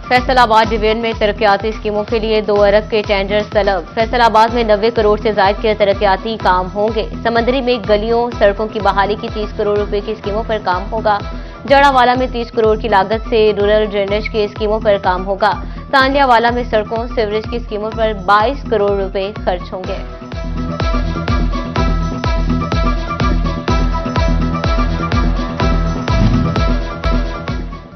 Faisalabad division में तरक्याती स्कीमों के लिए 2 अरब के टेंडर तलब। फैसलाबाद में 90 करोड़ से ज्यादा के तरक्याती काम होंगे। समंदरी में गलियों सड़कों की बहाली की 30 करोड़ रुपए की स्कीमों पर काम होगा। जड़ावाला में 30 करोड़ की लागत से रूरल ड्रेनेज की स्कीमों पर काम होगा। तांडियावाला में सड़कों सीवरेज की स्कीमों पर 22 करोड़ रुपए खर्च होंगे।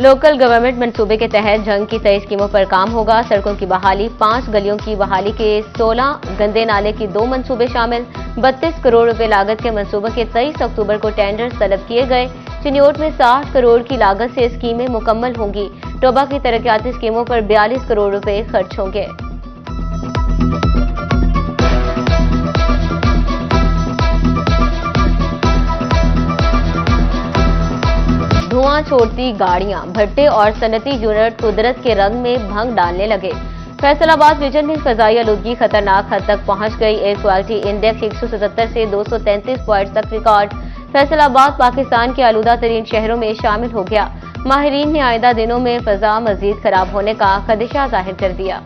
लोकल गवर्नमेंट मंसूबे के तहत जंग की 23 स्कीमों पर काम होगा। सड़कों की बहाली, 5 गलियों की बहाली के 16, गंदे नाले की 2 मंसूबे शामिल। 32 करोड़ रुपए लागत के मंसूबों के 23 अक्टूबर को टेंडर तलब किए गए। चिन्योट में 60 करोड़ की लागत से स्कीमें मुकम्मल होंगी। टोबा की तरक्याती स्कीमों पर 42 करोड़ रुपए खर्च होंगे। धुआं छोड़ती गाड़ियां, भट्टे और सनती यूनिट कुदरत के रंग में भंग डालने लगे। फैसलाबाद रीजन में फजाई आलूदगी खतरनाक हद तक पहुंच गई। एयर क्वालिटी इंडेक्स 177 से 233 पॉइंट तक रिकॉर्ड। फैसलाबाद पाकिस्तान के आलूदा तरीन शहरों में शामिल हो गया। माहिरीन ने आइंदा दिनों में फजा मजीद खराब होने का खदशा जाहिर कर दिया।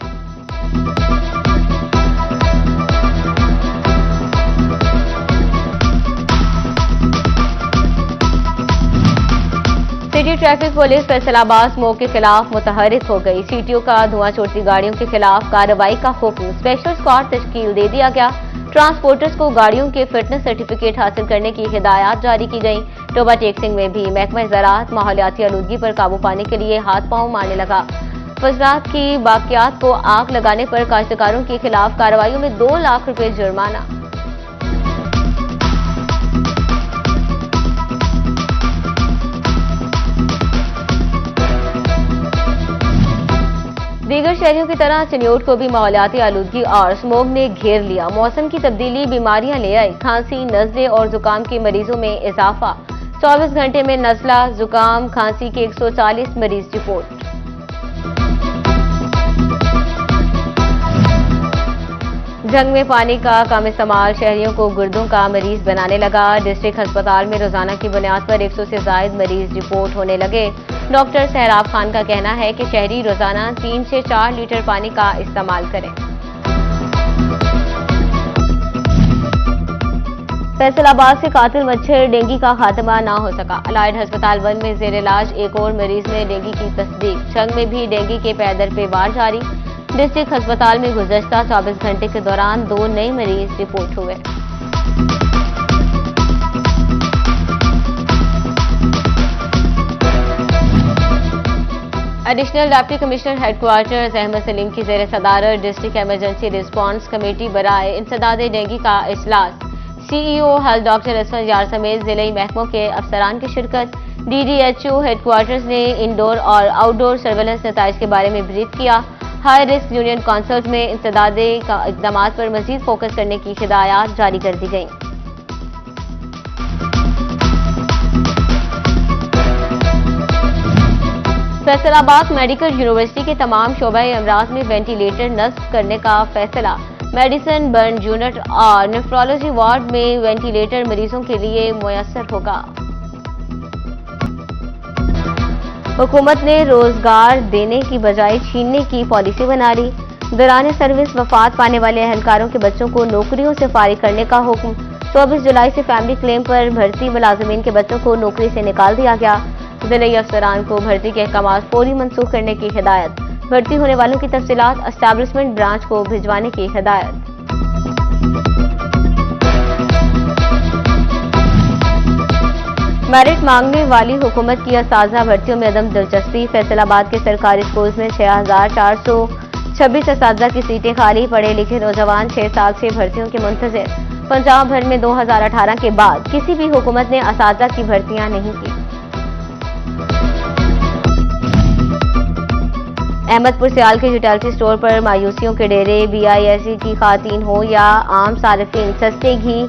City traffic police Faisalabad smoke के खिलाफ मुतहरिक हो गई। सीटीओ का धुआं छोड़ती गाड़ियों के खिलाफ कार्रवाई का हुक्म। स्पेशल स्क्वाड तश्कील दे दिया गया। ट्रांसपोर्टर्स को गाड़ियों के फिटनेस सर्टिफिकेट हासिल करने की हिदायत जारी की गई। टोबा टेक्सिंग में भी महकमा ज़राअत माहौलियाती आलूदगी पर काबू पाने के लिए हाथ पांव मारने लगा। फजलात की बाकियात को आग लगाने पर काश्तकारों के खिलाफ कार्रवाइयों में 2 लाख रुपए जुर्माना। दीगर शहरों की तरह चिन्योट को भी माहौलियाती आलूदगी और स्मोग ने घेर लिया। मौसम की तब्दीली बीमारियां ले आई। खांसी, नजले और जुकाम के मरीजों में इजाफा। 24 घंटे में नजला, जुकाम, खांसी के 140 मरीज रिपोर्ट। जंग में पानी का कम इस्तेमाल शहरियों को गुर्दों का मरीज बनाने लगा। डिस्ट्रिक्ट अस्पताल में रोजाना की बुनियाद पर 100 से ज्यादा मरीज रिपोर्ट होने लगे। डॉक्टर सहराब खान का कहना है कि शहरी रोजाना 3 से 4 लीटर पानी का इस्तेमाल करें। फैसलाबाद से कातिल मच्छर डेंगू का खात्मा ना हो सका। अलाइड अस्पताल 1 में जेर इलाज एक और मरीज में डेंगू की तस्दीक। जंग में भी डेंगू के पैदर पे वार जारी। डिस्ट्रिक्ट अस्पताल में गुज़श्ता 24 घंटे के दौरान 2 नए मरीज रिपोर्ट हुए। Additional deputy commissioner headquarters Ahmad Salim की जेर सदारत डिस्ट्रिक्ट इमरजेंसी रिस्पांस कमेटी बराए इंसदाद डेंगू का इजलास। सीईओ हेल्थ डॉक्टर असफर यार समेत जिले महकमों के अफसरान की शिरकत। डीडीएचओ हेडक्वार्टर्स ने इंडोर और आउटडोर सर्वेलेंस नताइज के बारे में ब्रीफ किया। हाई रिस्क यूनियन कॉन्सर्ट में इंसदादे का इकदाम पर मजीद फोकस करने की हिदायत जारी कर दी गई। फैसलाबाद मेडिकल यूनिवर्सिटी के तमाम शोबे अमराज में वेंटिलेटर नस्ब करने का फैसला। मेडिसिन, बर्न यूनिट और नेफ्रोलॉजी वार्ड में वेंटिलेटर मरीजों के लिए मुयस्सर होगा। हुकूमत ने रोजगार देने की बजाय छीनने की पॉलिसी बना ली। दौरान सर्विस वफात पाने वाले एहलकारों के बच्चों को नौकरियों से फारिग करने का हुक्म। 24 जुलाई से फैमिली क्लेम पर भर्ती मुलाजमीन के बच्चों को नौकरी से निकाल दिया गया। जिले अफसरान को भर्ती के अहकाम फौरी मनसूख करने की हिदायत। भर्ती होने वालों की तफसीलात एस्टैब्लिशमेंट ब्रांच को भिजवाने की हिदायत। मेरिट मांगने वाली हुकूमत की असाजा भर्तियों में अदम दिलचस्पी। फैसलाबाद के सरकारी स्कूल में 6426 असाजा की सीटें खाली। पढ़े लिखे नौजवान 6 साल से भर्तियों के मुंतजिर। पंजाब भर में 2018 के बाद किसी भी हुकूमत ने असाजा की भर्तियां नहीं की। अहमदपुर सियाल के यूटिलिटी स्टोर पर मायूसियों के डेरे। बीआईएसई की खातीन हो या आम सार्फिन, सस्ते घी,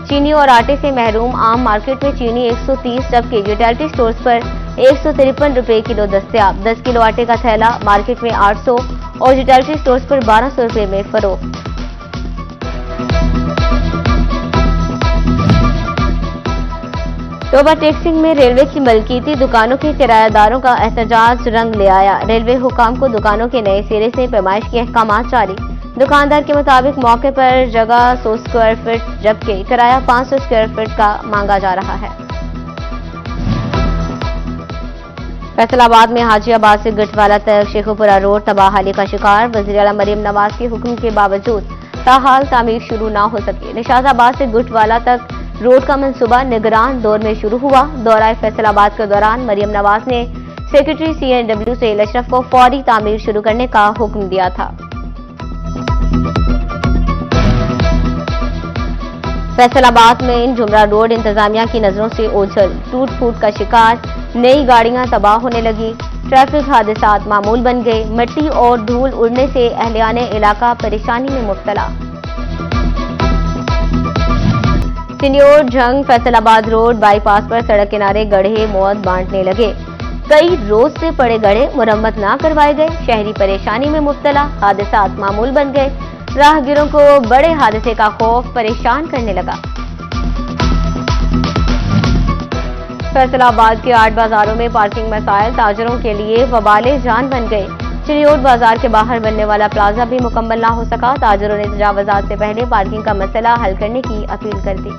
चीनी और आटे से महरूम। आम मार्केट में चीनी 130, जबकि यूटिलिटी स्टोर्स पर 153 रुपए किलो दस्तयाब। 10 किलो आटे का थैला मार्केट में 800 और यूटिलिटी स्टोर्स पर 1200 रुपए में फरोख्त। ओवरटेक्सिंग में रेलवे की मलकीती दुकानों के किराएदारों का एहतजाज रंग ले आया। रेलवे हुकाम को दुकानों के नए सिरे से पैमाइश के अहकाम जारी। दुकानदार के मुताबिक मौके पर जगह 100 स्क्वायर फीट जबकि किराया 500 स्क्वायर फीट का मांगा जा रहा है। फैसलाबाद में हाजियाबाद से गठवाला तक शेखुपुरा रोड तबाहाली का शिकार। वज़ीर आला मरियम नवाज के हुक्म के बावजूद ताहाल तामीर शुरू न हो सकी। निशाजाबाद से गठवाला तक रोड का मंसूबा निगरान दौर में शुरू हुआ। दौरा फैसलाबाद के दौरान मरियम नवाज ने सेक्रेटरी CNW से अशरफ को फौरी तामीर शुरू करने का हुक्म दिया था। फैसलाबाद में जुमरा रोड इंतजामिया की नजरों से ओझल, टूट फूट का शिकार, नई गाड़ियां तबाह होने लगी। ट्रैफिक हादसात मामूल बन गए। मिट्टी और धूल उड़ने से अहलियाने इलाका परेशानी में मुब्तला। सिन्योर जंग फैसलाबाद रोड बाईपास पर सड़क किनारे गड्ढे मौत बांटने लगे। कई रोज से पड़े गड्ढे मुरम्मत न करवाए गए। शहरी परेशानी में मुब्तला। हादसात मामूल बन गए। राहगीरों को बड़े हादसे का खौफ परेशान करने लगा। फैसलाबाद के 8 बाजारों में पार्किंग मसाइल ताजरों के लिए वबाले जान बन गए। चिड़ियोट बाजार के बाहर बनने वाला प्लाजा भी मुकम्मल ना हो सका। ताजरों ने तजावुजात से पहले पार्किंग का मसला हल करने की अपील कर दी।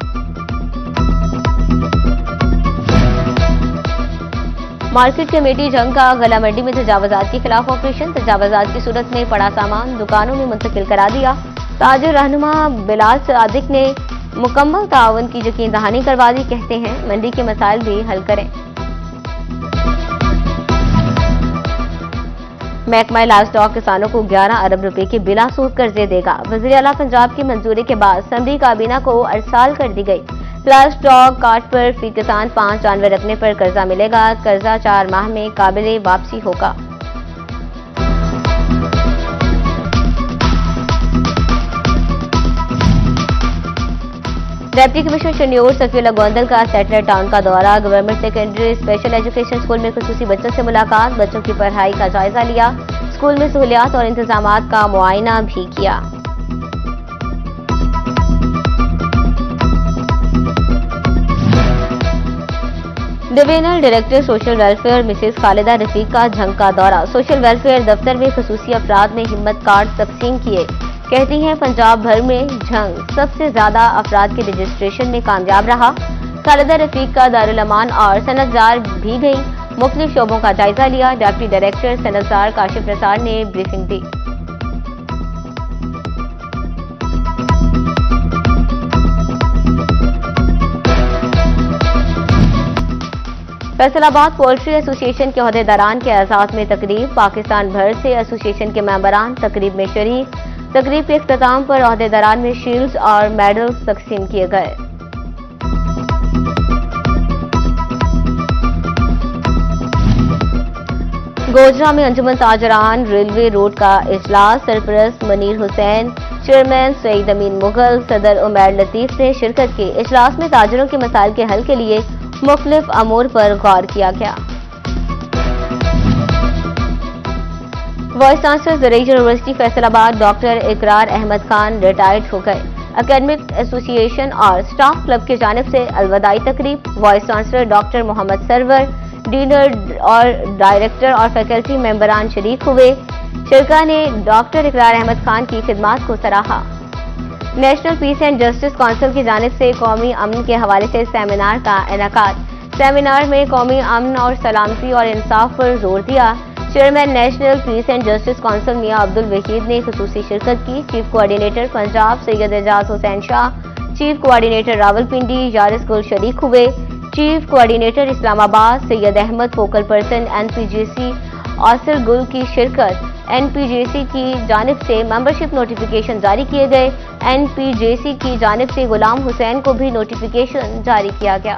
मार्केट कमेटी जंग का गला मंडी में तजावुजात के खिलाफ ऑपरेशन। तजावुजात की सूरत में पड़ा सामान दुकानों में मुंतकिल करा दिया। ताजिर रहनुमा बिलाल सादिक ने मुकम्मल ताउन की यकीन दहानी करवा दी। कहते हैं मंडी के मसाइल भी हल करें। महकमा लाइव स्टॉक किसानों को 11 अरब रुपए के बिला सूद कर्जे देगा। वज़ीर आला पंजाब की मंजूरी के बाद समरी काबीना को अरसाल कर दी गई। लाइव स्टॉक कार्ड पर फी किसान 5 जानवर रखने पर कर्जा मिलेगा। कर्जा 4 माह में काबिले वापसी होगा। डिप्टी कमिश्नर शनियोर सफीउल्लाह गोंदल का सैटेलाइट टाउन का दौरा। Government secondary special education school में खुसूसी बच्चों से मुलाकात। बच्चों की पढ़ाई का जायजा लिया। स्कूल में सहूलियात और इंतजामात का मुआयना भी किया। Divisional director social welfare Mrs Khalida Rafiq का जंग का दौरा। सोशल वेलफेयर दफ्तर में खुसूसी अफराद ने हिम्मत कार्ड तकसीम किए। कहती हैं पंजाब भर में जंग सबसे ज्यादा अफराद के रजिस्ट्रेशन में कामयाब रहा। खालिदा रफीक का दारुल अमान और सनतजार भी गई। मुख्तलिफ शोबों का जायजा लिया। डिप्टी डायरेक्टर सनतजार काशिफ प्रसाद ने ब्रीफिंग दी। फैसलाबाद पोल्ट्री एसोसिएशन के अहदेदारान के एजाज में तकरीब। पाकिस्तान भर से एसोसिएशन के मेंबरान तकरीब में शरीक। तकरीब के इख्तिताम पर अहदेदारान में शील्ड्स और मेडल्स तकसीम किए गए। गोजरा में अंजुमन ताजरान रेलवे रोड का इजलास। सरपरस्त मनीर हुसैन, चेयरमैन सईद अमीन मुगल, सदर उमैर लतीफ ने शिरकत की। इजलास में ताजरों के मसाइल के हल के लिए मुख्तलिफ अमूर पर गौर किया गया। वाइस चांसलर ज़रई university Faisalabad doctor Ikrar Ahmed Khan retired हो गए। एकेडमिक एसोसिएशन और स्टाफ क्लब की जानिब से अलविदाई तकरीब। Vice chancellor doctor Mohammad Sarwar, डीनर और डायरेक्टर और फैकल्टी मेंबरान शरीक हुए। शिरका ने डॉक्टर इकरार अहमद खान की खिदमात को सराहा। National peace and justice council की जानिब से कौमी अमन के हवाले से सेमिनार का इनेकाद। सेमिनार में कौमी अमन और सलामती और इंसाफ पर जोर दिया। Chairman national peace and justice council Mian Abdul Waheed ने खुसूसी शिरकत की। Chief coordinator Punjab Syed Ejaz Hussain Shah, chief coordinator Rawalpindi Yaris Gul शरीक हुए। Chief coordinator Islamabad Syed Ahmed, focal person NPJC Asir Gul की शिरकत। NPJC की जानिब से मेंबरशिप नोटिफिकेशन जारी किए गए। NPJC की जानिब से गुलाम हुसैन को भी नोटिफिकेशन जारी किया गया।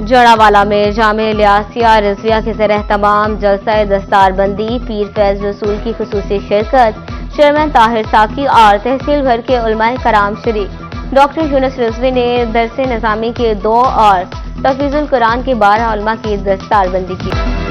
जड़ावाला में जामे लियासिया रिजविया के ज़रिए तमाम जलसा दस्तारबंदी। पीर फैज रसूल की खुसूसी शिरकत। चेयरमैन ताहिर साकी और तहसील भर के उलमाए कराम शरीक। डॉक्टर यूनुस रिजवी ने दरसे निज़ामी के 2 और तफीजुल कुरान के 12 उलमा की दस्तारबंदी की।